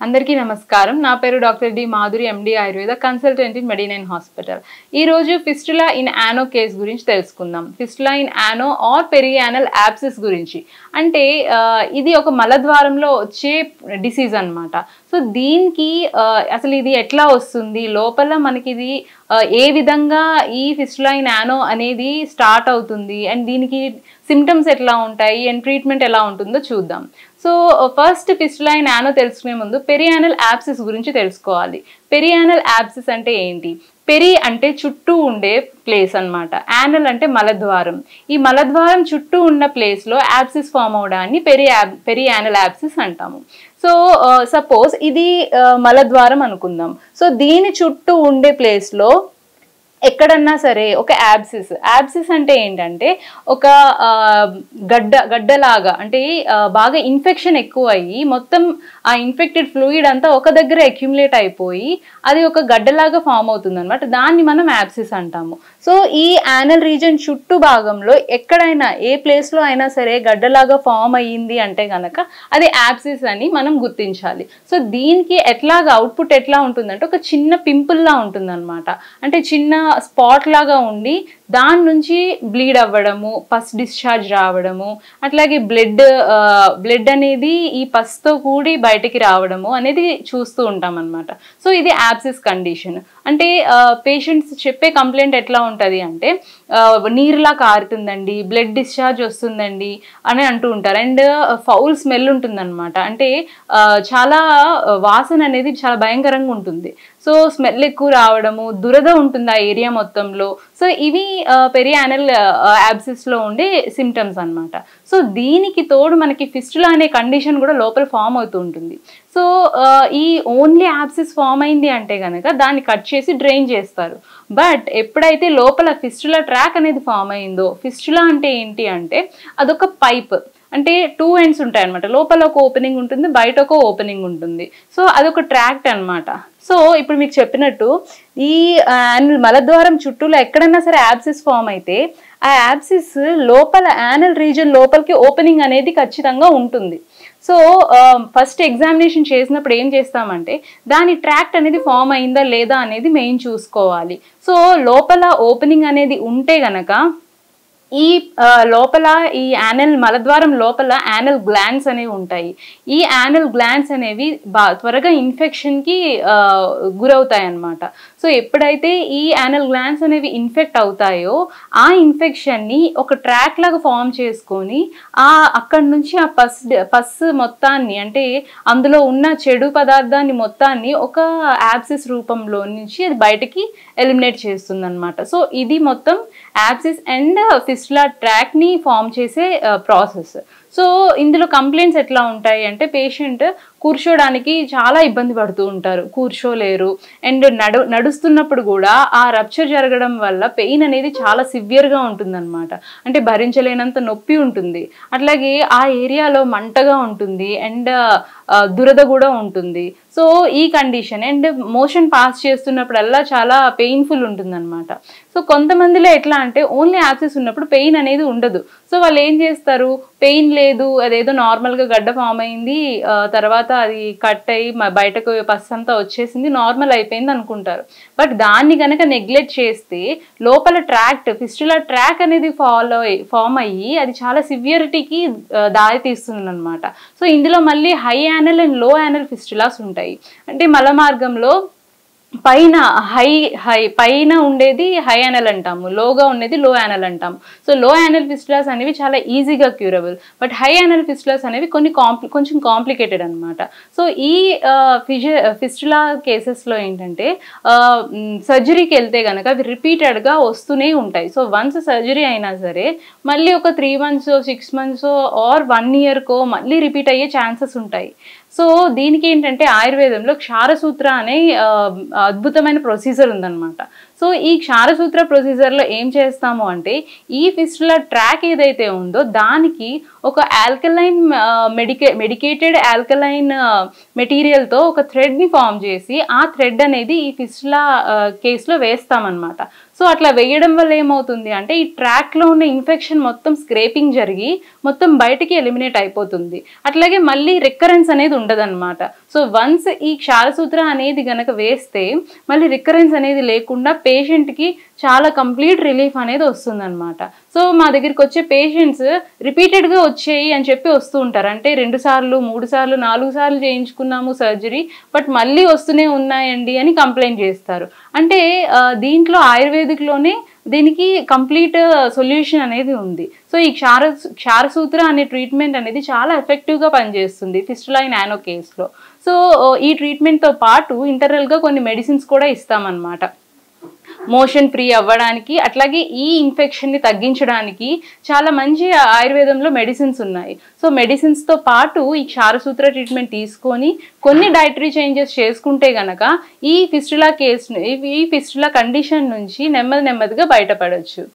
అందరికీ నమస్కారం. నా పేరు doctor D Madhuri, MD Ayurveda, consultant in మెడినైన్ హాస్పిటల్. ఈ రోజు ఫిస్టులా ఇన్ యానో కేస్ గురించి తెలుసుకుందాం. Fistula in ano or perianal abscess గురించి. అంటే ఇది ఒక మలద్వారంలో వచ్చే డిసీజ్ అన్నమాట. సో దీనికి అసలు ఇది ఎట్లా వస్తుంది, లోపల మనకి ఇది ఏ విధంగా ఈ ఫిస్టులా ఇన్ యానో అనేది స్టార్ట్ అవుతుంది అండ్ దీనికి సిమ్టమ్స్ ఎట్లా ఉంటాయి అండ్ ట్రీట్మెంట్ ఎలా ఉంటుందో చూద్దాం. సో ఫస్ట్ ఫిస్టులా ఇన్ యానో తెలుసుకునే ముందు పెరియానల్ యాబ్సిస్ గురించి తెలుసుకోవాలి. పెరియానల్ యాబ్సిస్ అంటే ఏంటి? పెరి అంటే చుట్టూ ఉండే ప్లేస్ అన్నమాట. యానల్ అంటే మలద్వారం. ఈ మలద్వారం చుట్టూ ఉన్న ప్లేస్లో యాబ్సిస్ ఫామ్ అవడాన్ని పెరియానల్ యాబ్సిస్ అంటాము. సో సపోజ్ ఇది మలద్వారం అనుకుందాం. సో దీని చుట్టూ ఉండే ప్లేస్లో ఎక్కడన్నా సరే ఒక యాబ్సిస్ అంటే ఏంటంటే ఒక గడ్డలాగా, అంటే బాగా ఇన్ఫెక్షన్ ఎక్కువ అయ్యి మొత్తం ఆ ఇన్ఫెక్టెడ్ ఫ్లూయిడ్ అంతా ఒక దగ్గర అక్యుములేట్ అయిపోయి అది ఒక గడ్డలాగా ఫామ్ అవుతుంది అనమాట. దాన్ని మనం యాబ్సిస్ అంటాము. సో ఈ యానల్ రీజన్ చుట్టూ భాగంలో ఎక్కడైనా ఏ ప్లేస్లో అయినా సరే గడ్డలాగా ఫామ్ అయ్యింది అంటే కనుక అది యాబ్సిస్ అని మనం గుర్తించాలి. సో దీనికి అవుట్పుట్ ఎట్లా ఉంటుందంటే ఒక చిన్న పింపుల్లా ఉంటుంది అనమాట. అంటే చిన్న స్పాట్ లాగా ఉండి దాని నుంచి బ్లీడ్ అవ్వడము, పస్ డిశ్చార్జ్ రావడము, అట్లాగే బ్లడ్ అనేది ఈ పస్తో కూడి బయటికి రావడము అనేది చూస్తూ ఉంటాం అనమాట. సో ఇది యాబ్సిస్ కండిషన్. అంటే పేషెంట్స్ చెప్పే కంప్లైంట్ ఎట్లా ఉంటుంది అంటే నీరులా కారుతుందండి, బ్లడ్ డిశ్చార్జ్ వస్తుందండి అని అంటూ ఉంటారు. అండ్ ఫౌల్ స్మెల్ ఉంటుందన్నమాట. అంటే చాలా వాసన అనేది చాలా భయంకరంగా ఉంటుంది. సో స్మెల్ ఎక్కువ రావడము, దురద ఉంటుంది ఆ ఏరియా మొత్తంలో. సో ఇవి పెరియానల్ యాబ్సిస్లో ఉండే సిమ్టమ్స్ అన్నమాట. సో దీనికి తోడు మనకి ఫిస్టులా అనే కండిషన్ కూడా లోపల ఫామ్ అవుతూ ఉంటుంది. సో ఈ ఓన్లీ యాబ్సిస్ ఫామ్ అయింది అంటే కనుక దాన్ని కట్ చేసి డ్రైన్ చేస్తారు. బట్ ఎప్పుడైతే లోపల ఫిస్టులా ట్రాక్ అనేది ఫామ్ అయిందో, ఫిస్టులా అంటే ఏంటి అంటే అదొక పైప్. అంటే 2 ends ఉంటాయి అనమాట. లోపల ఒక ఓపెనింగ్ ఉంటుంది, బయట ఒక ఓపెనింగ్ ఉంటుంది. సో అదొక ట్రాక్ట్ అనమాట. సో ఇప్పుడు మీకు చెప్పినట్టు ఈ మలద్వారం చుట్టూలో ఎక్కడన్నా సరే యాబ్సిస్ ఫామ్ అయితే ఆ యాబ్సిస్ లోపల యానల్ రీజన్ లోపలికి ఓపెనింగ్ అనేది ఖచ్చితంగా ఉంటుంది. సో ఫస్ట్ ఎగ్జామినేషన్ చేసినప్పుడు ఏం చేస్తామంటే దాని ట్రాక్ట్ అనేది ఫామ్ అయిందా లేదా అనేది మెయిన్ చూసుకోవాలి. సో లోపల ఓపెనింగ్ అనేది ఉంటే గనక ఈ లోపల ఈ మలద్వారం లోపల యానల్ గ్లాండ్స్ అనేవి ఉంటాయి. ఈ యానల్ గ్లాండ్స్ అనేవి త్వరగా ఇన్ఫెక్షన్కి గురవుతాయి అన్నమాట. సో ఎప్పుడైతే ఈ యానల్ గ్లాండ్స్ అనేవి ఇన్ఫెక్ట్ అవుతాయో ఆ ఇన్ఫెక్షన్ని ఒక ట్రాక్ లాగా ఫామ్ చేసుకొని అక్కడి నుంచి ఆ పస్ మొత్తాన్ని, అంటే అందులో ఉన్న చెడు పదార్థాన్ని మొత్తాన్ని ఒక యాబ్సిస్ రూపంలో నుంచి అది బయటకి ఎలిమినేట్ చేస్తుంది అనమాట. సో ఇది మొత్తం యాబ్సిస్ అండ్ ఫిస్టులా ట్రాక్ ని ఫామ్ చేసే ప్రాసెస్. సో ఇందులో కంప్లైంట్స్ ఎట్లా ఉంటాయి అంటే పేషెంట్ కూర్చోడానికి చాలా ఇబ్బంది పడుతూ ఉంటారు, కూర్చోలేరు. అండ్ నడుస్తున్నప్పుడు కూడా ఆ రప్చర్ జరగడం వల్ల పెయిన్ అనేది చాలా సివియర్గా ఉంటుందన్నమాట. అంటే భరించలేనంత నొప్పి ఉంటుంది. అట్లాగే ఆ ఏరియాలో మంటగా ఉంటుంది అండ్ దురద కూడా ఉంటుంది. సో ఈ కండిషన్ అండ్ మోషన్ పాస్ చేస్తున్నప్పుడల్లా చాలా పెయిన్ఫుల్ ఉంటుందన్నమాట. సో కొంతమందిలో ఎట్లా అంటే ఓన్లీ యాబ్సిస్ ఉన్నప్పుడు పెయిన్ అనేది ఉండదు. సో వాళ్ళు ఏం చేస్తారు, పెయిన్ లేదు, అదేదో నార్మల్గా గడ్డ ఫామ్ అయింది, తర్వాత అది కట్ అయ్యి బయటకు పస్ అంతా వచ్చేసింది, నార్మల్ అయిపోయింది అనుకుంటారు. బట్ దాన్ని కనుక నెగ్లెక్ట్ చేస్తే లోపల ఫిస్టులా ట్రాక్ అనేది ఫామ్ అయ్యి అది చాలా సివియరిటీకి దారి తీస్తుంది అనమాట. సో ఇందులో మళ్ళీ హై యానల్ అండ్ లో యానల్ ఫిస్టులాస్ ఉంటాయి. అంటే మల మార్గంలో పైన ఉండేది హై యానల్ అంటాము, లోగా ఉండేది లో యానల్ అంటాము. సో లో యానల్ ఫిస్టులాస్ అనేవి చాలా ఈజీగా curable. But high anal fistulas అనేవి కొంచెం కాంప్లికేటెడ్ అనమాట. సో ఈ ఫిస్టులా కేసెస్లో ఏంటంటే సర్జరీకి వెళ్తే కనుక అవి రిపీటెడ్గా వస్తూనే ఉంటాయి. సో వన్స్ సర్జరీ అయినా సరే మళ్ళీ ఒక 3 months 6 months ఆర్ 1 yearకో మళ్ళీ రిపీట్ అయ్యే ఛాన్సెస్ ఉంటాయి. సో దీనికి ఏంటంటే ఆయుర్వేదంలో క్షారసూత్ర అనే అద్భుతమైన ప్రొసీజర్ ఉందన్నమాట. సో ఈ క్షారసూత్ర ప్రొసీజర్లో ఏం చేస్తాము అంటే ఈ ఫిస్టులా ట్రాక్ ఏదైతే ఉందో దానికి ఒక ఆల్కలైన్ మెడికేటెడ్ ఆల్కలైన్ మెటీరియల్తో ఒక థ్రెడ్ని ఫామ్ చేసి ఆ థ్రెడ్ అనేది ఈ ఫిస్టులా కేసులో వేస్తామన్నమాట. సో అట్లా వేయడం వల్ల ఏమవుతుంది అంటే ఈ ట్రాక్లో ఉన్న ఇన్ఫెక్షన్ మొత్తం స్క్రేపింగ్ జరిగి మొత్తం బయటికి ఎలిమినేట్ అయిపోతుంది. అట్లాగే మళ్ళీ రికరెన్స్ అనేది ఉండదన్నమాట. సో వన్స్ ఈ క్షారసూత్ర అనేది గనక వేస్తే మళ్ళీ రికరెన్స్ అనేది లేకుండా పేషెంట్కి చాలా కంప్లీట్ రిలీఫ్ అనేది వస్తుందన్నమాట. సో మా దగ్గరికి వచ్చే పేషెంట్స్ రిపీటెడ్గా వచ్చేయి అని చెప్పి వస్తూ ఉంటారు. అంటే 2 సార్లు 3 సార్లు 4 సార్లు చేయించుకున్నాము సర్జరీ, బట్ మళ్ళీ వస్తూనే ఉన్నాయండి అని కంప్లైంట్ చేస్తారు. అంటే దీంట్లో ఆయుర్వేదిక్లోనే దీనికి కంప్లీట్ సొల్యూషన్ అనేది ఉంది. సో ఈ క్షారసూత్ర అనే ట్రీట్మెంట్ అనేది చాలా ఎఫెక్టివ్గా పనిచేస్తుంది ఫిస్టులా నానో కేస్లో. సో ఈ ట్రీట్మెంట్తో పాటు ఇంటర్నల్గా కొన్ని మెడిసిన్స్ కూడా ఇస్తామన్నమాట. మోషన్ ఫ్రీ అవ్వడానికి, అట్లాగే ఈ ఇన్ఫెక్షన్ని తగ్గించడానికి చాలా మంచి ఆయుర్వేదంలో మెడిసిన్స్ ఉన్నాయి. సో మెడిసిన్స్తో పాటు ఈ క్షారసూత్ర ట్రీట్మెంట్ తీసుకొని కొన్ని డైటరీ చేంజెస్ చేసుకుంటే గనక ఈ ఫిస్టులా కండిషన్ నుంచి నెమ్మదిగా బయటపడవచ్చు.